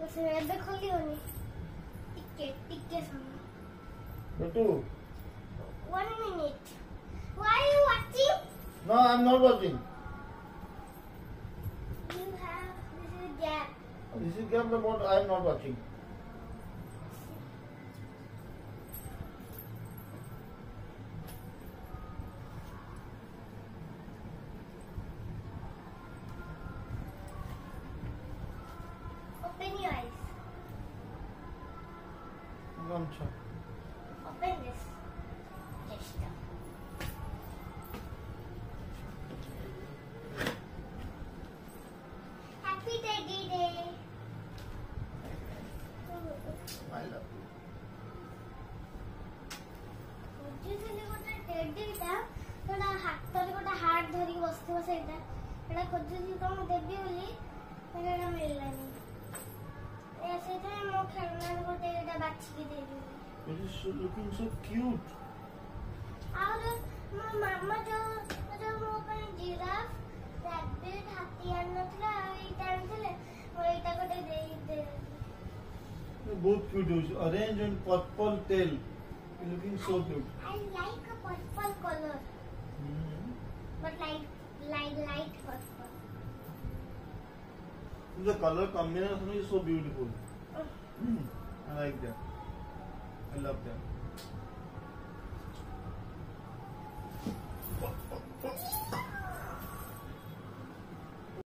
ଏବେ ଖୋଲିବନି ଟିକେ ଟିକେ ସମୟ Betu. 1 minute. Why are you watching? No, I'm not watching. You have this is a gap. This is game about I'm not watching. Open your eyes. Gamcha. Open this. Just Happy Teddy Day. I love you. ଖୋଜୁଥିଲି ଗୋଟେ ଟେଡିଟା ସେଟା ହାତରେ ଗୋଟେ heart ଧରିକି ବସିଥିବ ସେଇଟା ଖୋଜୁଥିଲି ତ ମୁଁ ଦେବି ବୋଲି ସେଇଟା ମିଳିଲାନି ସେଇଥିପାଇଁ ମୋ ଖେଳନାରେ ଗୋଟେ ଏଇଟା ବାଛିକି ଦେଇଦେଲି। It is looking so cute. ଆଉ ମୋ ମାମା ଯୋଉ ମୋ ପାଇଁ ଜିରାଫ ରାବିଟ ହାତୀ ଆଣିନଥିଲା ଆଉ ଏଇଟା ଆଣିଥିଲେ ମୁଁ ଏଇଟା ଗୋଟେ ଦେଇଦେଲି। Both cute. Orange and purple tail. Looking so cute. I like a purple color. But light purple. The color combination is so beautiful. I like that. I love that.